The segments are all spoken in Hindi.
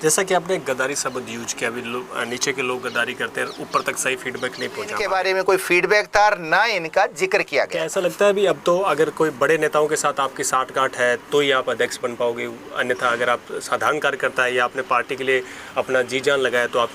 जैसा कि आपने गद्दारी शब्द यूज किया, अभी नीचे के लोग गद्दारी करते हैं, ऊपर तक सही फीडबैक नहीं पहुंचा। इनके बारे में कोई फीडबैक था ना इनका जिक्र किया गया। क्या ऐसा लगता है अभी अब तो अगर कोई बड़े नेताओं के साथ आपकी साठगांठ है तो ही आप अध्यक्ष बन पाओगे, अन्यथा अगर आप साधारण कार्यकर्ता है या आपने पार्टी के लिए अपना जी जान लगाया तो आप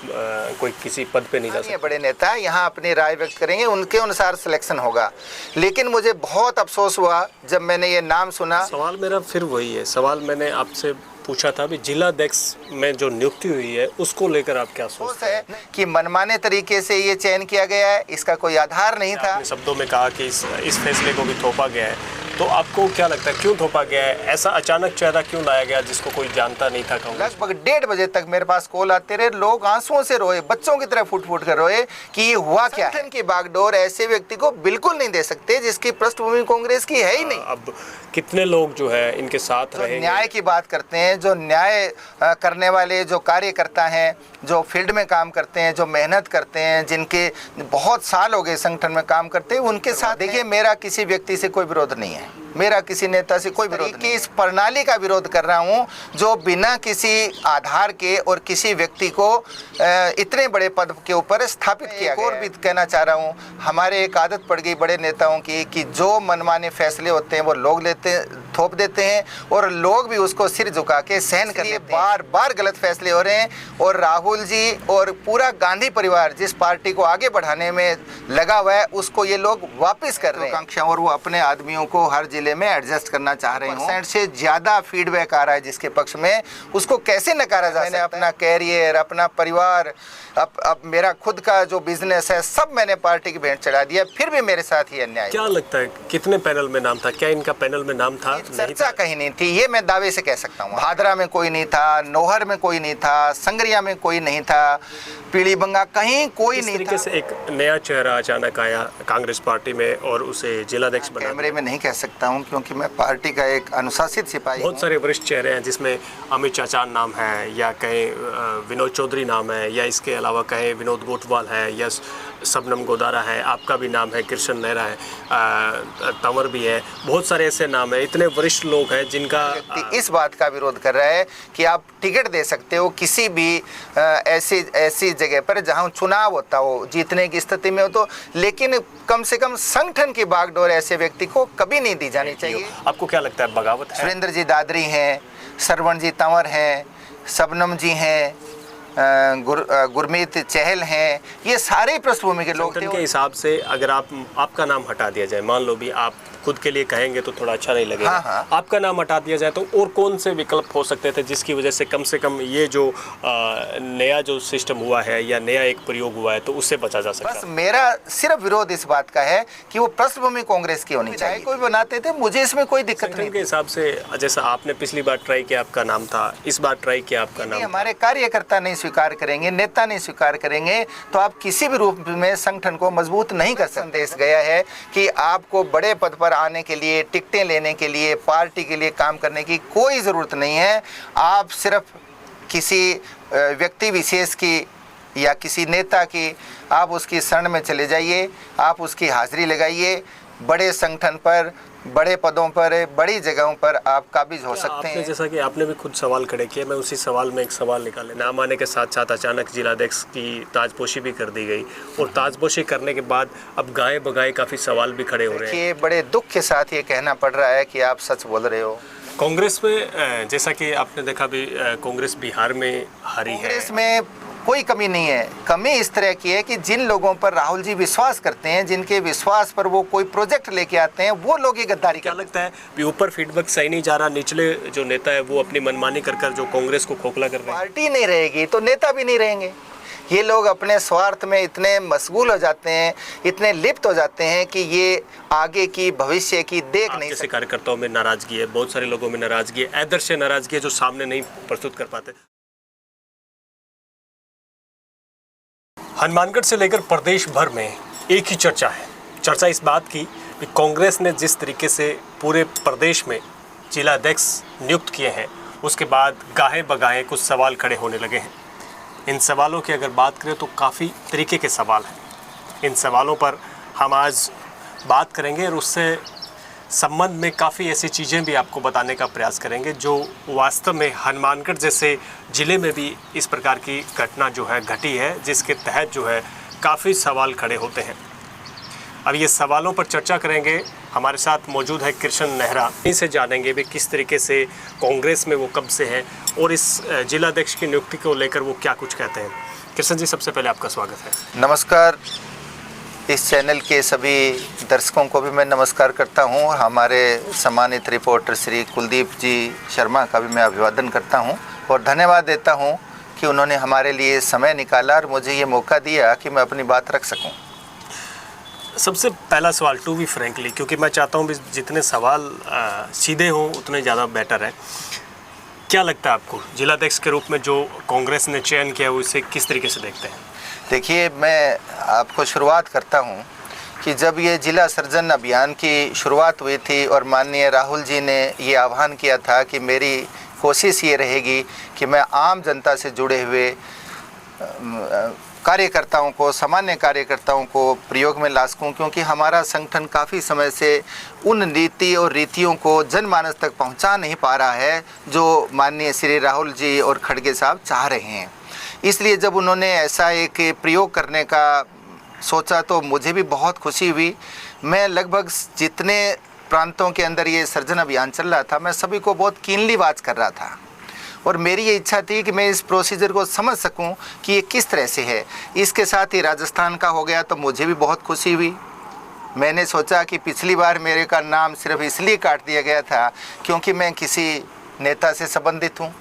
कोई किसी पद पे नहीं जा सकते? बड़े नेता यहाँ अपनी राय व्यक्त करेंगे, उनके अनुसार सिलेक्शन होगा। लेकिन मुझे बहुत अफसोस हुआ जब मैंने ये नाम सुना। सवाल मेरा फिर वही है, सवाल मैंने आपसे पूछा था भी जिला अध्यक्ष में जो नियुक्ति हुई है उसको लेकर आप क्या सोचते हैं कि मनमाने तरीके से ये चयन किया गया है, इसका कोई आधार नहीं था। शब्दों में कहा कि इस फैसले को भी थोपा गया है, तो आपको क्या लगता है क्यों थोपा गया है? ऐसा अचानक चेहरा क्यों लाया गया जिसको कोई जानता नहीं था? लगभग 1:30 बजे तक मेरे पास कॉल आते रहे, लोग आंसुओं से रोए, बच्चों की तरह फूट फूट कर रोए कि ये हुआ क्या है। की बागडोर ऐसे व्यक्ति को बिल्कुल नहीं दे सकते जिसकी पृष्ठभूमि कांग्रेस की है ही नहीं। अब कितने लोग जो है इनके साथ रहे, न्याय की बात करते हैं, जो न्याय करने वाले जो कार्यकर्ता हैं, जो फील्ड में काम करते हैं, जो मेहनत करते हैं, जिनके बहुत साल हो गए संगठन में काम करते हैं, उनके साथ देखिए मेरा किसी व्यक्ति से कोई विरोध नहीं है, मेरा किसी नेता से कोई विरोध नहीं। इस प्रणाली का विरोध कर रहा हूं जो बिना किसी आधार के और किसी व्यक्ति को इतने बड़े पद के ऊपर स्थापित किया गया। और भी कहना चाह रहा हूं, हमारे एक आदत पड़ गई बड़े नेताओं की कि जो मनमाने फैसले होते हैं वो लोग थोप देते हैं और लोग भी उसको सिर झुका के सहन कर लेते हैं। बार बार गलत फैसले हो रहे हैं और राहुल जी और पूरा गांधी परिवार जिस पार्टी को आगे बढ़ाने में लगा हुआ है उसको ये लोग वापस कर रहे हैं। और वो अपने आदमियों को हर जिले में एडजस्ट करना चाह रहे हैं। से ज्यादा फीडबैक आ रहा है जिसके पक्ष में, उसको कैसे नकारा जा सकता है? अपना कैरियर, अपना परिवार, अब मेरा खुद का जो बिजनेस है सब मैंने पार्टी की भेंट चढ़ा दिया, फिर भी मेरे साथ ही अन्याय। क्या लगता है कितने पैनल में नाम था? क्या इनका पैनल में नाम था? चर्चा कहीं नहीं थी, ये मैं दावे से कह सकता हूँ। भादरा में कोई नहीं था, नौहर में कोई नहीं था, संगरिया में कोई नहीं था, पीलीबंगा कहीं कोई नहीं था। से एक नया चेहरा अचानक आया कांग्रेस पार्टी में और उसे जिलाध्यक्ष बना। कैमरे में नहीं कह सकता हूँ क्योंकि मैं पार्टी का एक अनुशासित सिपाही। बहुत सारे वरिष्ठ चेहरे हैं जिसमें अमित चाचान नाम है, या कहें विनोद चौधरी नाम है, या इसके अलावा कहें विनोद गोटवाल है, या शबनम गोदारा है, आपका भी नाम है, कृष्ण नेहरा है, तंवर भी है, बहुत सारे ऐसे नाम है। इतने वरिष्ठ लोग हैं जिनका इस बात का विरोध कर रहा है कि आप टिकट दे सकते हो किसी भी ऐसी जगह पर जहां चुनाव होता हो, जीतने की स्थिति में हो तो, लेकिन कम से कम संगठन की बागडोर ऐसे व्यक्ति को कभी नहीं दी जानी चाहिए। आपको क्या लगता है बगावत है? सुरेंद्र जी दादरी हैं, सरवण जी तंवर हैं, शबनम जी हैं, गुरमीत चहल हैं, ये सारे पृष्ठभूमि के लोग थे। के हिसाब से अगर आपका नाम हटा दिया जाए, मान लो भी आप खुद के लिए कहेंगे तो थोड़ा अच्छा नहीं लगेगा। हाँ। आपका नाम हटा दिया जाए तो और कौन से विकल्प हो सकते थे जिसकी वजह से कम ये जो नया जो सिस्टम हुआ है या नया एक प्रयोग हुआ है तो उससे बचा जा सकता है? बस मेरा सिर्फ विरोध इस बात का है कि वो पृष्ठभूमि कांग्रेस की होनी चाहिए। कोई बनाते थे, मुझे इसमें कोई दिक्कत नहीं। के हिसाब से जैसा आपने पिछली बार ट्राई किया आपका नाम था, इस बार ट्राई किया आपका नाम, हमारे कार्यकर्ता नहीं स्वीकार करेंगे, नेता नहीं स्वीकार करेंगे तो आप किसी भी रूप में संगठन को मजबूत नहीं कर सकते। संदेश गया है कि आपको बड़े पद पर आने के लिए, टिकटें लेने के लिए, पार्टी के लिए काम करने की कोई ज़रूरत नहीं है। आप सिर्फ किसी व्यक्ति विशेष की या किसी नेता की आप उसकी शरण में चले जाइए, आप उसकी हाजिरी लगाइए। बड़े संगठन पर, बड़े पदों पर, बड़ी जगहों पर आप काबिज हो सकते हैं। जैसा कि आपने भी खुद सवाल खड़े किए, मैं उसी सवाल में एक सवाल निकाले। नाम आने के साथ साथ अचानक जिलाध्यक्ष की ताजपोशी भी कर दी गई और ताजपोशी करने के बाद अब गाये बगाए काफ़ी सवाल भी खड़े हो रहे हैं। ये बड़े दुख के साथ ये कहना पड़ रहा है कि आप सच बोल रहे हो। कांग्रेस में जैसा कि आपने देखा भी कांग्रेस बिहार में हारी है। कांग्रेस में कोई कमी नहीं है, कमी इस तरह की है कि जिन लोगों पर राहुल जी विश्वास करते हैं, जिनके विश्वास पर वो कोई प्रोजेक्ट लेके आते हैं, वो लोग ही गद्दारी। क्या लगता है कि ऊपर फीडबैक सही नहीं जा रहा, निचले जो नेता है वो अपनी मनमानी कर जो कांग्रेस को खोखला कर रहे हैं? पार्टी नहीं रहेगी तो नेता भी नहीं रहेंगे। ये लोग अपने स्वार्थ में इतने मशगूल हो जाते हैं, इतने लिप्त हो जाते हैं कि ये आगे की भविष्य की देख नहीं सकते। कार्यकर्ताओं में नाराजगी है, बहुत सारे लोगों में नाराजगी है, आदर्श नाराजगी है जो सामने नहीं प्रस्तुत कर पाते। हनुमानगढ़ से लेकर प्रदेश भर में एक ही चर्चा है। चर्चा इस बात की कि कांग्रेस ने जिस तरीके से पूरे प्रदेश में जिलाध्यक्ष नियुक्त किए हैं, उसके बाद गाहे बगाहे कुछ सवाल खड़े होने लगे हैं। इन सवालों की अगर बात करें तो काफ़ी तरीके के सवाल हैं। इन सवालों पर हम आज बात करेंगे और उससे संबंध में काफ़ी ऐसी चीज़ें भी आपको बताने का प्रयास करेंगे जो वास्तव में हनुमानगढ़ जैसे ज़िले में भी इस प्रकार की घटना जो है घटी है, जिसके तहत जो है काफ़ी सवाल खड़े होते हैं। अब ये सवालों पर चर्चा करेंगे। हमारे साथ मौजूद है कृष्ण नेहरा, इनसे जानेंगे भी किस तरीके से कांग्रेस में वो कब से हैं और इस जिलाध्यक्ष की नियुक्ति को लेकर वो क्या कुछ कहते हैं। कृष्ण जी, सबसे पहले आपका स्वागत है। नमस्कार। इस चैनल के सभी दर्शकों को भी मैं नमस्कार करता हूं। हमारे सम्मानित रिपोर्टर श्री कुलदीप जी शर्मा का भी मैं अभिवादन करता हूं और धन्यवाद देता हूं कि उन्होंने हमारे लिए समय निकाला और मुझे ये मौका दिया कि मैं अपनी बात रख सकूं। सबसे पहला सवाल, टू बी फ्रैंकली, क्योंकि मैं चाहता हूँ जितने सवाल सीधे हों उतने ज़्यादा बेटर है। क्या लगता है आपको जिलाध्यक्ष के रूप में जो कांग्रेस ने चयन किया वो इसे किस तरीके से देखते हैं? देखिए, मैं आपको शुरुआत करता हूं कि जब ये जिला सृजन अभियान की शुरुआत हुई थी और माननीय राहुल जी ने ये आह्वान किया था कि मेरी कोशिश ये रहेगी कि मैं आम जनता से जुड़े हुए कार्यकर्ताओं को, सामान्य कार्यकर्ताओं को प्रयोग में ला सकूं, क्योंकि हमारा संगठन काफ़ी समय से उन नीति और रीतियों को जनमानस तक पहुंचा नहीं पा रहा है जो माननीय श्री राहुल जी और खड़गे साहब चाह रहे हैं। इसलिए जब उन्होंने ऐसा एक प्रयोग करने का सोचा तो मुझे भी बहुत खुशी हुई। मैं लगभग जितने प्रांतों के अंदर ये सृजन अभियान चल रहा था, मैं सभी को बहुत कीनली वाच कर रहा था और मेरी ये इच्छा थी कि मैं इस प्रोसीजर को समझ सकूं कि ये किस तरह से है। इसके साथ ही राजस्थान का हो गया तो मुझे भी बहुत खुशी हुई। मैंने सोचा कि पिछली बार मेरे का नाम सिर्फ इसलिए काट दिया गया था क्योंकि मैं किसी नेता से संबंधित हूँ,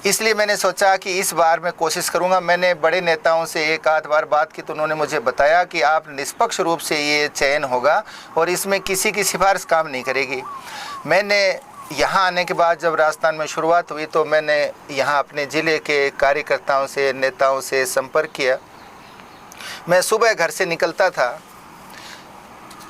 इसलिए मैंने सोचा कि इस बार मैं कोशिश करूंगा। मैंने बड़े नेताओं से एक आध बार बात की तो उन्होंने मुझे बताया कि आप निष्पक्ष रूप से ये चयन होगा और इसमें किसी की सिफारिश काम नहीं करेगी। मैंने यहाँ आने के बाद जब राजस्थान में शुरुआत हुई तो मैंने यहाँ अपने ज़िले के कार्यकर्ताओं से, नेताओं से संपर्क किया। मैं सुबह घर से निकलता था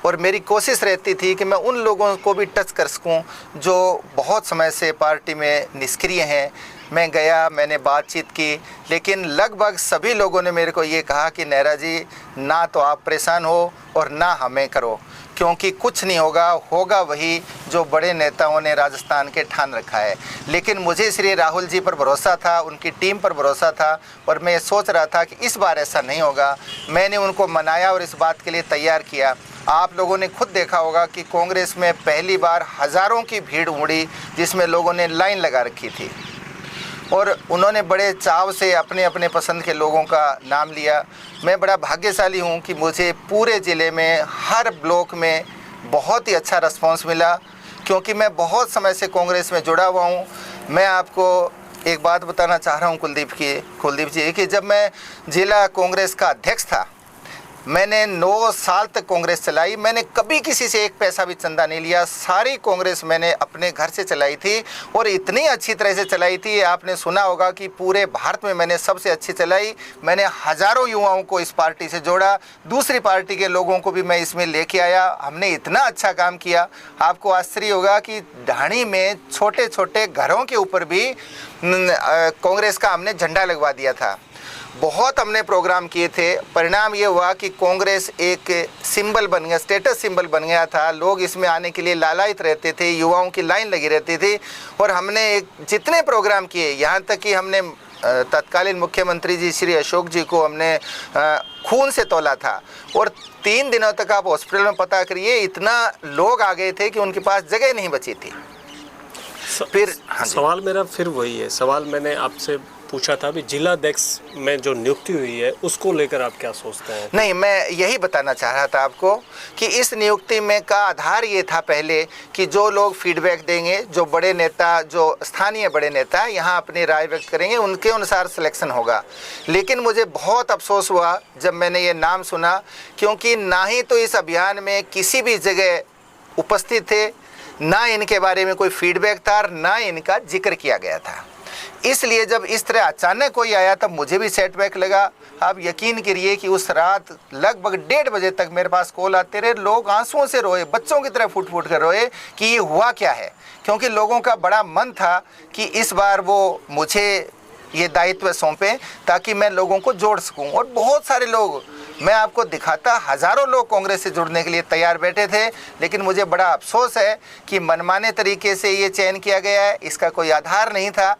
और मेरी कोशिश रहती थी कि मैं उन लोगों को भी टच कर सकूं जो बहुत समय से पार्टी में निष्क्रिय हैं। मैं गया, मैंने बातचीत की, लेकिन लगभग सभी लोगों ने मेरे को ये कहा कि नेहरा जी, ना तो आप परेशान हो और ना हमें करो, क्योंकि कुछ नहीं होगा, होगा वही जो बड़े नेताओं ने राजस्थान के ठान रखा है। लेकिन मुझे श्री राहुल जी पर भरोसा था, उनकी टीम पर भरोसा था और मैं सोच रहा था कि इस बार ऐसा नहीं होगा। मैंने उनको मनाया और इस बात के लिए तैयार किया। आप लोगों ने खुद देखा होगा कि कांग्रेस में पहली बार हज़ारों की भीड़ उमड़ी जिसमें लोगों ने लाइन लगा रखी थी और उन्होंने बड़े चाव से अपने अपने पसंद के लोगों का नाम लिया। मैं बड़ा भाग्यशाली हूं कि मुझे पूरे ज़िले में हर ब्लॉक में बहुत ही अच्छा रिस्पांस मिला, क्योंकि मैं बहुत समय से कांग्रेस में जुड़ा हुआ हूं। मैं आपको एक बात बताना चाह रहा हूं कुलदीप जी, कि जब मैं जिला कांग्रेस का अध्यक्ष था, मैंने 9 साल तक कांग्रेस चलाई। मैंने कभी किसी से एक पैसा भी चंदा नहीं लिया। सारी कांग्रेस मैंने अपने घर से चलाई थी और इतनी अच्छी तरह से चलाई थी, आपने सुना होगा कि पूरे भारत में मैंने सबसे अच्छी चलाई। मैंने हज़ारों युवाओं को इस पार्टी से जोड़ा, दूसरी पार्टी के लोगों को भी मैं इसमें लेके आया। हमने इतना अच्छा काम किया, आपको आश्चर्य होगा कि ढाणी में छोटे छोटे घरों के ऊपर भी कांग्रेस का हमने झंडा लगवा दिया था। बहुत हमने प्रोग्राम किए थे। परिणाम ये हुआ कि कांग्रेस एक सिंबल बन गया, स्टेटस सिंबल बन गया था। लोग इसमें आने के लिए लालायित रहते थे, युवाओं की लाइन लगी रहती थी और हमने जितने प्रोग्राम किए, यहाँ तक कि हमने तत्कालीन मुख्यमंत्री जी श्री अशोक जी को हमने खून से तोला था और 3 दिनों तक आप हॉस्पिटल में पता करिए, इतना लोग आ गए थे कि उनके पास जगह नहीं बची थी। फिर सवाल मेरा फिर वही है, सवाल मैंने आपसे पूछा था भी जिलाध्यक्ष में जो नियुक्ति हुई है उसको लेकर आप क्या सोचते हैं? नहीं, मैं यही बताना चाह रहा था आपको कि इस नियुक्ति में का आधार ये था पहले कि जो लोग फीडबैक देंगे, जो बड़े नेता, जो स्थानीय बड़े नेता यहाँ अपनी राय व्यक्त करेंगे, उनके अनुसार सिलेक्शन होगा। लेकिन मुझे बहुत अफसोस हुआ जब मैंने ये नाम सुना, क्योंकि ना ही तो इस अभियान में किसी भी जगह उपस्थित थे, ना इनके बारे में कोई फीडबैक था, ना इनका जिक्र किया गया था। इसलिए जब इस तरह अचानक कोई आया तब मुझे भी सेटबैक लगा। आप यकीन करिए कि उस रात लगभग 1:30 बजे तक मेरे पास कॉल आते रहे, लोग आंसुओं से रोए, बच्चों की तरह फूट फूट कर रोए कि ये हुआ क्या है, क्योंकि लोगों का बड़ा मन था कि इस बार वो मुझे ये दायित्व सौंपें ताकि मैं लोगों को जोड़ सकूं। और बहुत सारे लोग मैं आपको दिखाता, हज़ारों लोग कांग्रेस से जुड़ने के लिए तैयार बैठे थे, लेकिन मुझे बड़ा अफसोस है कि मनमाने तरीके से ये चयन किया गया है, इसका कोई आधार नहीं था।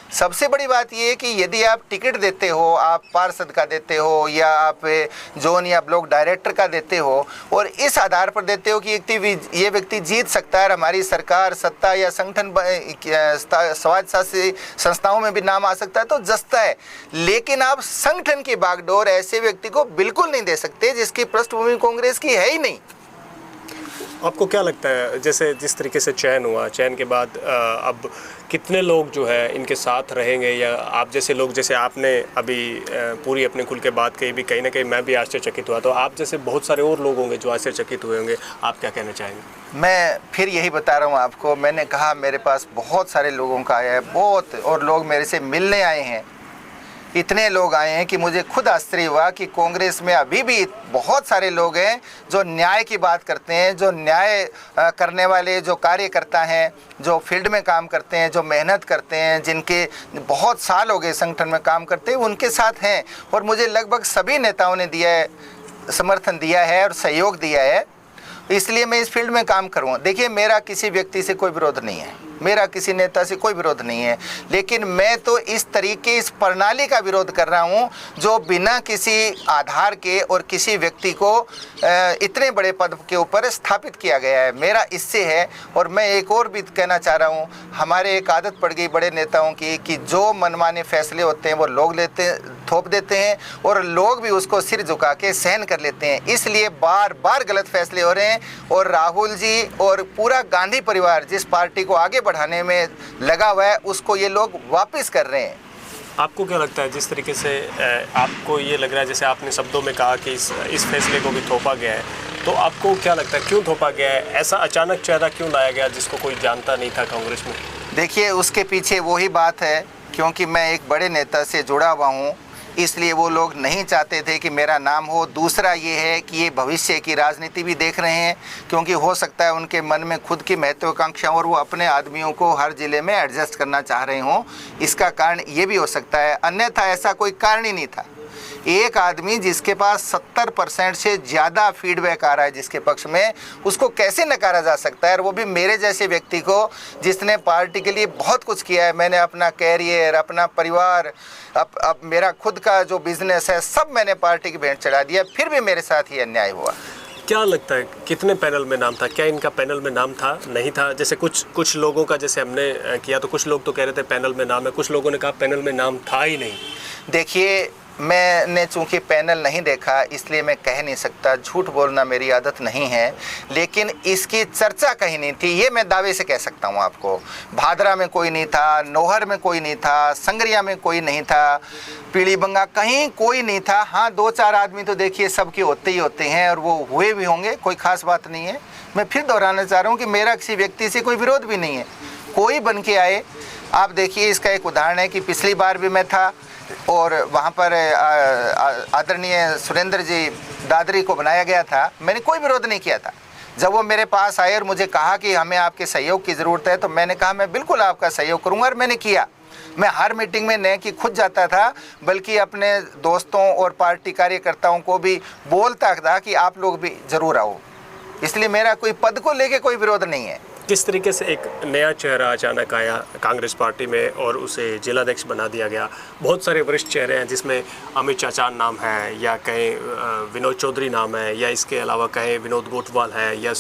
सबसे बड़ी बात ये है कि यदि आप टिकट देते हो, आप पार्षद का देते हो या आप जोन या ब्लॉक डायरेक्टर का देते हो और इस आधार पर देते हो कि ये व्यक्ति जीत सकता है, हमारी सरकार, सत्ता या संगठन समाजशास्त्री संस्थाओं में भी नाम आ सकता है, तो जस्ता है। लेकिन आप संगठन की बागडोर ऐसे व्यक्ति को बिल्कुल नहीं दे सकते जिसकी पृष्ठभूमि कांग्रेस की है ही नहीं। आपको क्या लगता है, जैसे जिस तरीके से चयन हुआ, चयन के बाद अब कितने लोग जो है इनके साथ रहेंगे, या आप जैसे लोग, जैसे आपने अभी पूरी अपने खुल के बात कही भी, कहीं ना कहीं मैं भी आश्चर्यचकित हुआ, तो आप जैसे बहुत सारे और लोग होंगे जो आश्चर्यचकित हुए होंगे, आप क्या कहना चाहेंगे? मैं फिर यही बता रहा हूँ आपको, मैंने कहा मेरे पास बहुत सारे लोगों का आया है, बहुत, और लोग मेरे से मिलने आए हैं, इतने लोग आए हैं कि मुझे खुद आश्चर्य हुआ कि कांग्रेस में अभी भी बहुत सारे लोग हैं जो न्याय की बात करते हैं, जो न्याय करने वाले जो कार्यकर्ता हैं, जो फील्ड में काम करते हैं, जो मेहनत करते हैं, जिनके बहुत साल हो गए संगठन में काम करते हैं, उनके साथ हैं। और मुझे लगभग सभी नेताओं ने दिया है, समर्थन दिया है और सहयोग दिया है, इसलिए मैं इस फील्ड में काम करूँगा। देखिए, मेरा किसी व्यक्ति से कोई विरोध नहीं है, मेरा किसी नेता से कोई विरोध नहीं है, लेकिन मैं तो इस तरीके, इस प्रणाली का विरोध कर रहा हूं जो बिना किसी आधार के और किसी व्यक्ति को इतने बड़े पद के ऊपर स्थापित किया गया है। मेरा इससे है। और मैं एक और भी कहना चाह रहा हूं, हमारे एक आदत पड़ गई बड़े नेताओं की कि जो मनमाने फैसले होते हैं वो लोग थोप देते हैं और लोग भी उसको सिर झुका के सहन कर लेते हैं, इसलिए बार बार गलत फैसले हो रहे हैं। और राहुल जी और पूरा गांधी परिवार जिस पार्टी को आगे बढ़ाने में लगा हुआ है, उसको ये लोग वापस कर रहे हैं। आपको क्या लगता है, जिस तरीके से आपको ये लग रहा है, जैसे आपने शब्दों में कहा कि इस फैसले को भी थोपा गया है, तो आपको क्या लगता है क्यों थोपा गया है? ऐसा अचानक चेहरा क्यों लाया गया जिसको कोई जानता नहीं था कांग्रेस में? देखिए, उसके पीछे वही बात है, क्योंकि मैं एक बड़े नेता से जुड़ा हुआ हूँ, इसलिए वो लोग नहीं चाहते थे कि मेरा नाम हो। दूसरा ये है कि ये भविष्य की राजनीति भी देख रहे हैं, क्योंकि हो सकता है उनके मन में खुद की महत्वाकांक्षा और वो अपने आदमियों को हर ज़िले में एडजस्ट करना चाह रहे हों, इसका कारण ये भी हो सकता है, अन्यथा ऐसा कोई कारण ही नहीं था। एक आदमी जिसके पास 70% से ज़्यादा फीडबैक आ रहा है जिसके पक्ष में, उसको कैसे नकारा जा सकता है? और वो भी मेरे जैसे व्यक्ति को, जिसने पार्टी के लिए बहुत कुछ किया है। मैंने अपना कैरियर, अपना परिवार, अब मेरा खुद का जो बिजनेस है, सब मैंने पार्टी की भेंट चढ़ा दिया, फिर भी मेरे साथ ही अन्याय हुआ। क्या लगता है कितने पैनल में नाम था? क्या इनका पैनल में नाम था, नहीं था? जैसे कुछ लोगों का, जैसे हमने किया तो कुछ लोग तो कह रहे थे पैनल में नाम है, कुछ लोगों ने कहा पैनल में नाम था ही नहीं। देखिए, मैंने चूँकि पैनल नहीं देखा इसलिए मैं कह नहीं सकता, झूठ बोलना मेरी आदत नहीं है, लेकिन इसकी चर्चा कहीं नहीं थी, ये मैं दावे से कह सकता हूँ आपको। भादरा में कोई नहीं था, नौहर में कोई नहीं था, संगरिया में कोई नहीं था, पीलीबंगा कहीं कोई नहीं था। हाँ, 2-4 आदमी तो देखिए सबके होते ही होते हैं और वो हुए भी होंगे, कोई ख़ास बात नहीं है। मैं फिर दोहराना चाह रहा हूँ कि मेरा किसी व्यक्ति से कोई विरोध भी नहीं है, कोई बन के आए। आप देखिए, इसका एक उदाहरण है कि पिछली बार भी मैं था और वहाँ पर आदरणीय सुरेंद्र जी दादरी को बनाया गया था, मैंने कोई विरोध नहीं किया था। जब वो मेरे पास आए और मुझे कहा कि हमें आपके सहयोग की ज़रूरत है, तो मैंने कहा मैं बिल्कुल आपका सहयोग करूँगा, और मैंने किया। मैं हर मीटिंग में न कि खुद जाता था, बल्कि अपने दोस्तों और पार्टी कार्यकर्ताओं को भी बोलता था कि आप लोग भी ज़रूर आओ। इसलिए मेरा कोई पद को लेके कोई विरोध नहीं है। किस तरीके से एक नया चेहरा अचानक आया कांग्रेस पार्टी में और उसे जिलाध्यक्ष बना दिया गया? बहुत सारे वरिष्ठ चेहरे हैं, जिसमें अमित चाचान नाम है, या कहें विनोद चौधरी नाम है, या इसके अलावा कहें विनोद गोटवाल है, या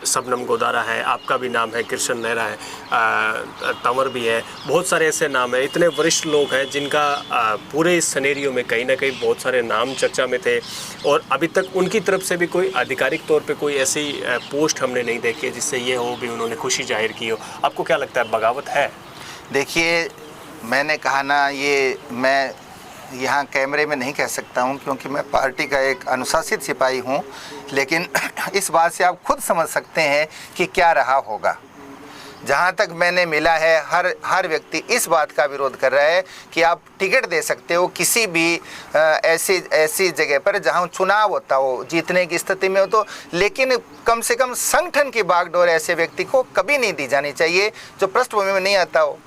सबनम गोदारा है, आपका भी नाम है, कृष्ण नेहरा है, तंवर भी है, बहुत सारे ऐसे नाम हैं। इतने वरिष्ठ लोग हैं जिनका पूरे इस सिनेरियो में कहीं ना कहीं बहुत सारे नाम चर्चा में थे, और अभी तक उनकी तरफ से भी कोई आधिकारिक तौर पे कोई ऐसी पोस्ट हमने नहीं देखी जिससे ये हो भी उन्होंने खुशी जाहिर की हो। आपको क्या लगता है, बगावत है? देखिए, मैंने कहा ना, ये मैं यहाँ कैमरे में नहीं कह सकता हूँ, क्योंकि मैं पार्टी का एक अनुशासित सिपाही हूँ, लेकिन इस बात से आप खुद समझ सकते हैं कि क्या रहा होगा। जहाँ तक मैंने मिला है, हर व्यक्ति इस बात का विरोध कर रहा है कि आप टिकट दे सकते हो किसी भी ऐसी जगह पर जहाँ चुनाव होता हो, जीतने की स्थिति में हो, तो लेकिन कम से कम संगठन की बागडोर ऐसे व्यक्ति को कभी नहीं दी जानी चाहिए जो पृष्ठभूमि में नहीं आता हो।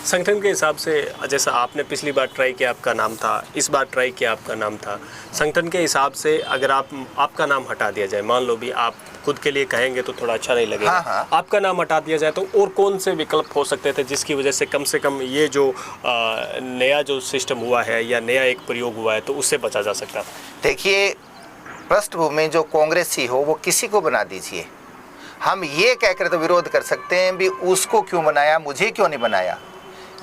संगठन के हिसाब से जैसा आपने पिछली बार ट्राई किया आपका नाम था, इस बार ट्राई किया आपका नाम था, संगठन के हिसाब से अगर आपका नाम हटा दिया जाए, मान लो भी आप खुद के लिए कहेंगे तो थोड़ा अच्छा नहीं लगेगा, हाँ। आपका नाम हटा दिया जाए तो और कौन से विकल्प हो सकते थे जिसकी वजह से कम ये जो नया जो सिस्टम हुआ है या नया एक प्रयोग हुआ है तो उससे बचा जा सकता है? देखिए, पृष्ठभूमि जो कांग्रेसी हो वो किसी को बना दीजिए, हम ये कहकर तो विरोध कर सकते हैं भी उसको क्यों बनाया, मुझे क्यों नहीं बनाया,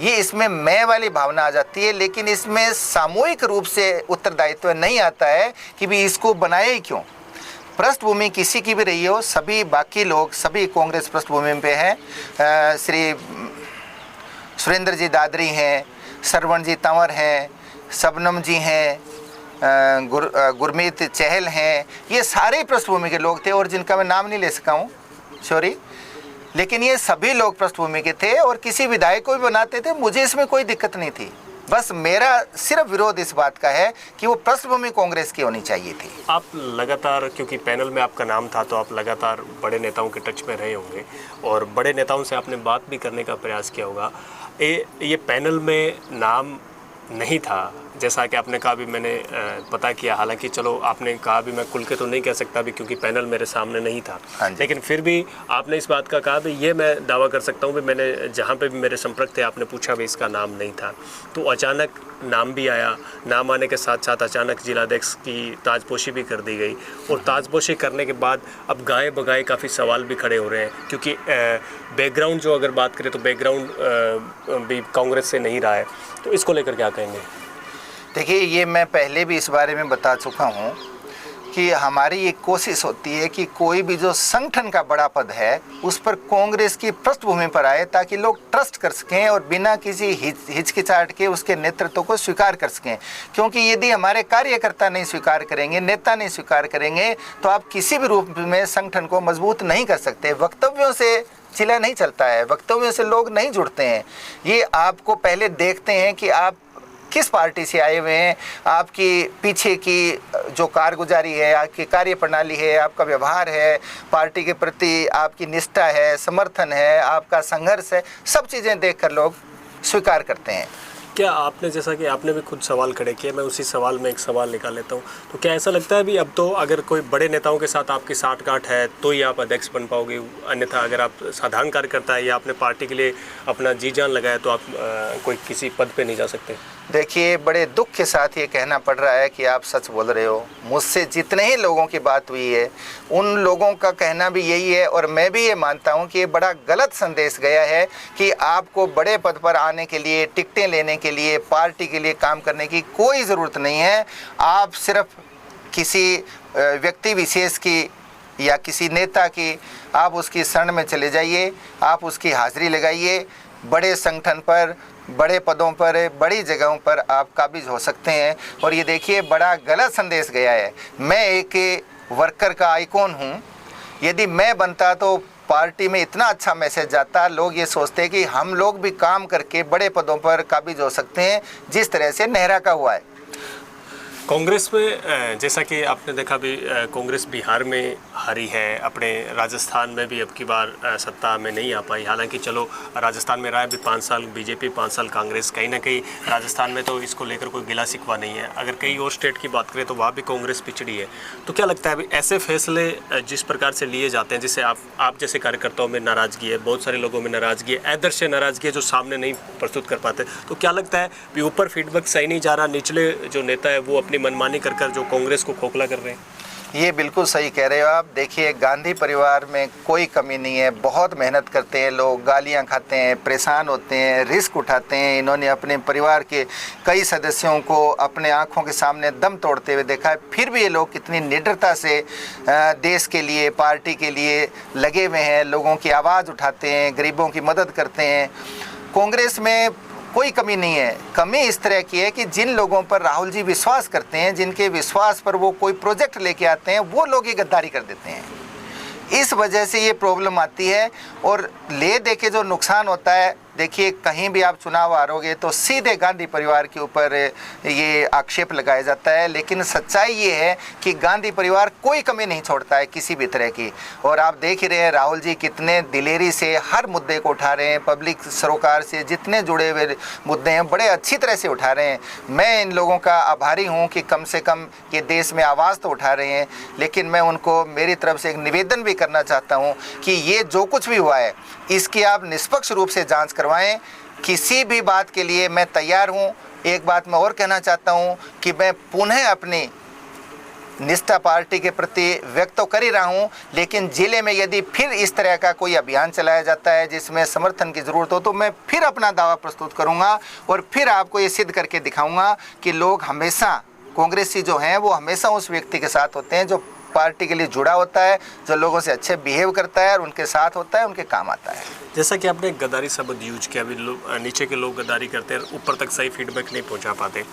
ये इसमें मैं वाली भावना आ जाती है। लेकिन इसमें सामूहिक रूप से उत्तरदायित्व नहीं आता है कि भी इसको बनाया ही क्यों। पृष्ठभूमि किसी की भी रही हो, सभी बाकी लोग सभी कांग्रेस पृष्ठभूमि पे हैं। श्री सुरेंद्र जी दादरी हैं, सरवण जी तंवर हैं, शबनम जी हैं, गुरमीत चहल हैं, ये सारे पृष्ठभूमि के लोग थे और जिनका मैं नाम नहीं ले सका हूँ, सॉरी, लेकिन ये सभी लोग पृष्ठभूमि के थे और किसी विधायक को भी बनाते थे, मुझे इसमें कोई दिक्कत नहीं थी। बस मेरा सिर्फ विरोध इस बात का है कि वो पृष्ठभूमि कांग्रेस की होनी चाहिए थी। आप लगातार, क्योंकि पैनल में आपका नाम था तो आप लगातार बड़े नेताओं के टच में रहे होंगे और बड़े नेताओं से आपने बात भी करने का प्रयास किया होगा। ये पैनल में नाम नहीं था, जैसा कि आपने कहा भी मैंने पता किया, हालांकि चलो आपने कहा भी मैं खुल के तो नहीं कह सकता भी क्योंकि पैनल मेरे सामने नहीं था, लेकिन फिर भी आपने इस बात का कहा भी ये मैं दावा कर सकता हूँ भी मैंने जहाँ पे भी मेरे संपर्क थे आपने पूछा भी इसका नाम नहीं था, तो अचानक नाम भी आया। नाम आने के साथ साथ अचानक जिलाध्यक्ष की ताजपोशी भी कर दी गई और ताजपोशी करने के बाद अब गाए बगाए काफ़ी सवाल भी खड़े हो रहे हैं क्योंकि बैकग्राउंड जो अगर बात करें तो बैकग्राउंड भी कांग्रेस से नहीं रहा है, तो इसको लेकर क्या कहेंगे? देखिए, ये मैं पहले भी इस बारे में बता चुका हूँ कि हमारी एक कोशिश होती है कि कोई भी जो संगठन का बड़ा पद है उस पर कांग्रेस की पृष्ठभूमि पर आए ताकि लोग ट्रस्ट कर सकें और बिना किसी हिचकिचाहट के उसके नेतृत्व को स्वीकार कर सकें। क्योंकि यदि हमारे कार्यकर्ता नहीं स्वीकार करेंगे, नेता नहीं स्वीकार करेंगे, तो आप किसी भी रूप में संगठन को मजबूत नहीं कर सकते। वक्तव्यों से जिला नहीं चलता है, वक्तव्यों से लोग नहीं जुड़ते हैं। ये आपको पहले देखते हैं कि आप किस पार्टी से आए हुए हैं, आपकी पीछे की जो कारगुजारी है, आपकी कार्य प्रणाली है, आपका व्यवहार है, पार्टी के प्रति आपकी निष्ठा है, समर्थन है, आपका संघर्ष है, सब चीज़ें देखकर लोग स्वीकार करते हैं। क्या आपने, जैसा कि आपने भी खुद सवाल खड़े किए, मैं उसी सवाल में एक सवाल निकाल लेता हूँ, तो क्या ऐसा लगता है भी अब तो अगर कोई बड़े नेताओं के साथ आपकी साठगांठ है तो ही आप अध्यक्ष बन पाओगे, अन्यथा अगर आप साधारण कार्यकर्ता है या आपने पार्टी के लिए अपना जी जान लगाया तो आप कोई किसी पद पे नहीं जा सकते? देखिए, बड़े दुख के साथ ये कहना पड़ रहा है कि आप सच बोल रहे हो। मुझसे जितने ही लोगों की बात हुई है उन लोगों का कहना भी यही है और मैं भी ये मानता हूँ कि ये बड़ा गलत संदेश गया है कि आपको बड़े पद पर आने के लिए, टिकटें लेने के लिए, पार्टी के लिए काम करने की कोई ज़रूरत नहीं है। आप सिर्फ किसी व्यक्ति विशेष की या किसी नेता की आप उसकी शरण में चले जाइए, आप उसकी हाजिरी लगाइए। बड़े संगठन पर, बड़े पदों पर, बड़ी जगहों पर आप काबिज हो सकते हैं। और ये देखिए, बड़ा गलत संदेश गया है। मैं एक वर्कर का आइकॉन हूँ, यदि मैं बनता तो पार्टी में इतना अच्छा मैसेज जाता, लोग ये सोचते हैं कि हम लोग भी काम करके बड़े पदों पर काबिज हो सकते हैं, जिस तरह से नेहरा का हुआ है। कांग्रेस में जैसा कि आपने देखा भी कांग्रेस बिहार में हारी है, अपने राजस्थान में भी अब की बार सत्ता में नहीं आ पाई। हालांकि चलो राजस्थान में रहा है भी 5 साल बीजेपी, 5 साल कांग्रेस, कहीं ना कहीं राजस्थान में तो इसको लेकर कोई गिला शिकवा नहीं है। अगर कई और स्टेट की बात करें तो वहाँ भी कांग्रेस पिछड़ी है। तो क्या लगता है अभी ऐसे फैसले जिस प्रकार से लिए जाते हैं, जिससे आप जैसे कार्यकर्ताओं में नाराज़गी है, बहुत सारे लोगों में नाराज़गी है, ऐदर से नाराज़गी है जो सामने नहीं प्रस्तुत कर पाते, तो क्या लगता है भी ऊपर फीडबैक सही नहीं जा रहा, निचले जो नेता है वो अपनी मनमानी कर जो कांग्रेस को खोखला कर रहे हैं? ये बिल्कुल सही कह रहे हो आप। देखिए, गांधी परिवार में कोई कमी नहीं है, बहुत मेहनत करते हैं लोग, गालियां खाते हैं, परेशान होते हैं, रिस्क उठाते हैं। इन्होंने अपने परिवार के कई सदस्यों को अपने आंखों के सामने दम तोड़ते हुए देखा है, फिर भी ये लोग कितनी निडरता से देश के लिए, पार्टी के लिए लगे हुए हैं, लोगों की आवाज़ उठाते हैं, गरीबों की मदद करते हैं। कांग्रेस में कोई कमी नहीं है। कमी इस तरह की है कि जिन लोगों पर राहुल जी विश्वास करते हैं, जिनके विश्वास पर वो कोई प्रोजेक्ट लेके आते हैं, वो लोग ये गद्दारी कर देते हैं। इस वजह से ये प्रॉब्लम आती है और ले दे के जो नुकसान होता है, देखिए कहीं भी आप चुनाव हारोगे तो सीधे गांधी परिवार के ऊपर ये आक्षेप लगाया जाता है, लेकिन सच्चाई ये है कि गांधी परिवार कोई कमी नहीं छोड़ता है किसी भी तरह की। और आप देख ही रहे हैं राहुल जी कितने दिलेरी से हर मुद्दे को उठा रहे हैं, पब्लिक सरोकार से जितने जुड़े हुए मुद्दे हैं बड़े अच्छी तरह से उठा रहे हैं। मैं इन लोगों का आभारी हूँ कि कम से कम ये देश में आवाज़ तो उठा रहे हैं, लेकिन मैं उनको मेरी तरफ से एक निवेदन भी करना चाहता हूँ कि ये जो कुछ भी हुआ है इसकी आप निष्पक्ष रूप से जांच करवाएं। किसी भी बात के लिए मैं तैयार हूँ। एक बात मैं और कहना चाहता हूँ कि मैं पुनः अपनी निष्ठा पार्टी के प्रति व्यक्त तो कर ही रहा हूँ, लेकिन ज़िले में यदि फिर इस तरह का कोई अभियान चलाया जाता है जिसमें समर्थन की ज़रूरत हो तो मैं फिर अपना दावा प्रस्तुत करूँगा और फिर आपको ये सिद्ध करके दिखाऊँगा कि लोग हमेशा कांग्रेसी जो हैं वो हमेशा उस व्यक्ति के साथ होते हैं जो पार्टी के लिए जुड़ा होता है, जो लोगों से अच्छे बिहेव करता है और उनके साथ होता है, उनके काम आता है। जैसा कि आपने गद्दारी शब्द यूज किया, अभी नीचे के लोग गद्दारी करते हैं, ऊपर तक सही फीडबैक नहीं पहुंचा पाते,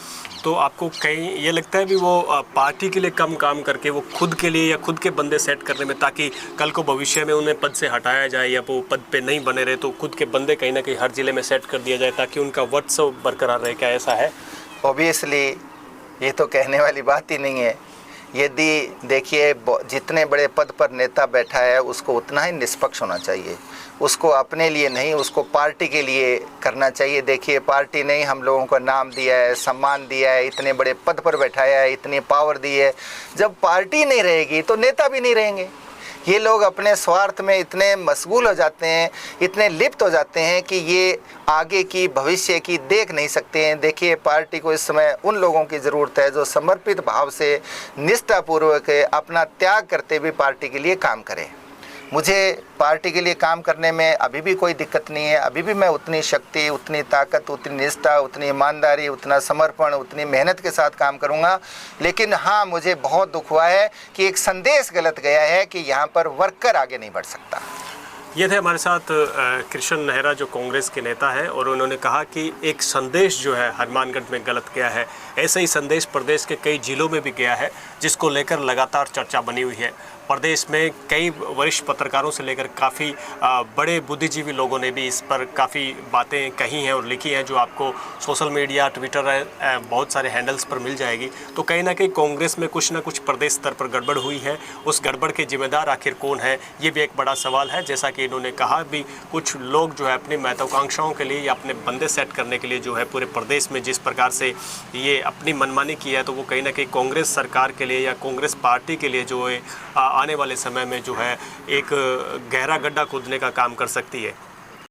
तो आपको कहीं ये लगता है भी वो पार्टी के लिए कम काम करके वो खुद के लिए या खुद के बंदे सेट करने में, ताकि कल को भविष्य में उन्हें पद से हटाया जाए या वो पद पे नहीं बने रहे तो खुद के बंदे कहीं ना कहीं हर जिले में सेट कर दिया जाए ताकि उनका वर्चस्व बरकरार रहे, क्या ऐसा है? ऑब्वियसली ये तो कहने वाली बात ही नहीं है। यदि देखिए जितने बड़े पद पर नेता बैठा है उसको उतना ही निष्पक्ष होना चाहिए, उसको अपने लिए नहीं, उसको पार्टी के लिए करना चाहिए। देखिए पार्टी ने हम लोगों को नाम दिया है, सम्मान दिया है, इतने बड़े पद पर बैठाया है, इतनी पावर दी है। जब पार्टी नहीं रहेगी तो नेता भी नहीं रहेंगे। ये लोग अपने स्वार्थ में इतने मशगूल हो जाते हैं, इतने लिप्त हो जाते हैं कि ये आगे की भविष्य की देख नहीं सकते हैं। देखिए पार्टी को इस समय उन लोगों की ज़रूरत है जो समर्पित भाव से निष्ठापूर्वक अपना त्याग करते हुए पार्टी के लिए काम करें। मुझे पार्टी के लिए काम करने में अभी भी कोई दिक्कत नहीं है। अभी भी मैं उतनी शक्ति, उतनी ताकत, उतनी निष्ठा, उतनी ईमानदारी, उतना समर्पण, उतनी मेहनत के साथ काम करूंगा। लेकिन हाँ, मुझे बहुत दुख हुआ है कि एक संदेश गलत गया है कि यहाँ पर वर्कर आगे नहीं बढ़ सकता। ये थे हमारे साथ कृष्ण नेहरा जो कांग्रेस के नेता है, और उन्होंने कहा कि एक संदेश जो है हनुमानगढ़ में गलत गया है। ऐसा ही संदेश प्रदेश के कई जिलों में भी गया है जिसको लेकर लगातार चर्चा बनी हुई है। प्रदेश में कई वरिष्ठ पत्रकारों से लेकर काफ़ी बड़े बुद्धिजीवी लोगों ने भी इस पर काफ़ी बातें कही हैं और लिखी हैं, जो आपको सोशल मीडिया, ट्विटर, बहुत सारे हैंडल्स पर मिल जाएगी। तो कहीं ना कहीं कांग्रेस में कुछ ना कुछ प्रदेश स्तर पर गड़बड़ हुई है। उस गड़बड़ के जिम्मेदार आखिर कौन है, ये भी एक बड़ा सवाल है। जैसा कि इन्होंने कहा भी, कुछ लोग जो है अपनी महत्वाकांक्षाओं के लिए या अपने बंदे सेट करने के लिए जो है पूरे प्रदेश में जिस प्रकार से ये अपनी मनमानी की है, तो वो कहीं ना कहीं कांग्रेस सरकार के लिए या कांग्रेस पार्टी के लिए जो है आने वाले समय में जो है एक गहरा गड्ढा खोदने का काम कर सकती है।